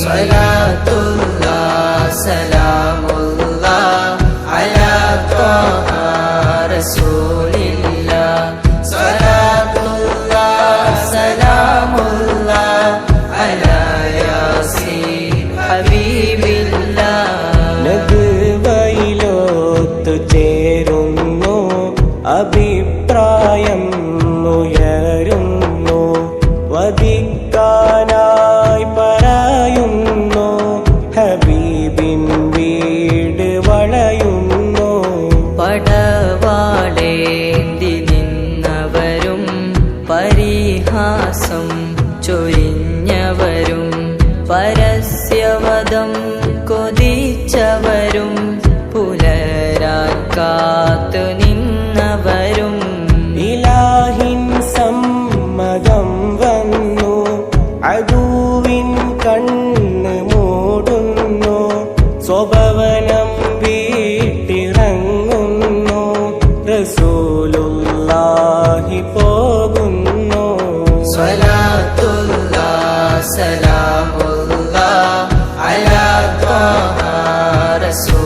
സ്വലാത്തുല്ലാഹ് സലാമുല്ലാഹ് അലാ ത്വാഹ റസൂലില്ലാഹ് സ്വലാത്തുല്ലാഹ് സലാമുല്ലാഹ് അലാ യാസീൻ ഹബീബില്ലാഹ് നദ്വയിലൊത്തു ചേരുന്നു അഭിപ്രായം ഉയരുന്നു വധിക്കാനായി പറയുന്നു ഹബീബിൻ വീട് വളയുന്നു പടവാളേന്തി നിന്നവരും പരിഹാസം ചൊരിഞ്ഞവരും പരസ്യവദം കൊതിച്ചവരും പുലരാൻ കാത്തു നിന്നവരും ഇലാഹിൻ സമ്മതം വന്നു അദുവിൻ കണ്ണ് മൂടുന്നു സ്വഭവനം വീട്ടിറങ്ങുന്നു റസൂലുള്ളാഹി പോകുന്നു സ്വലാത്തുല്ലാഹ് സലാമുല്ലാഹ് അലാ ത്വാഹ റസൂലില്ലാഹ്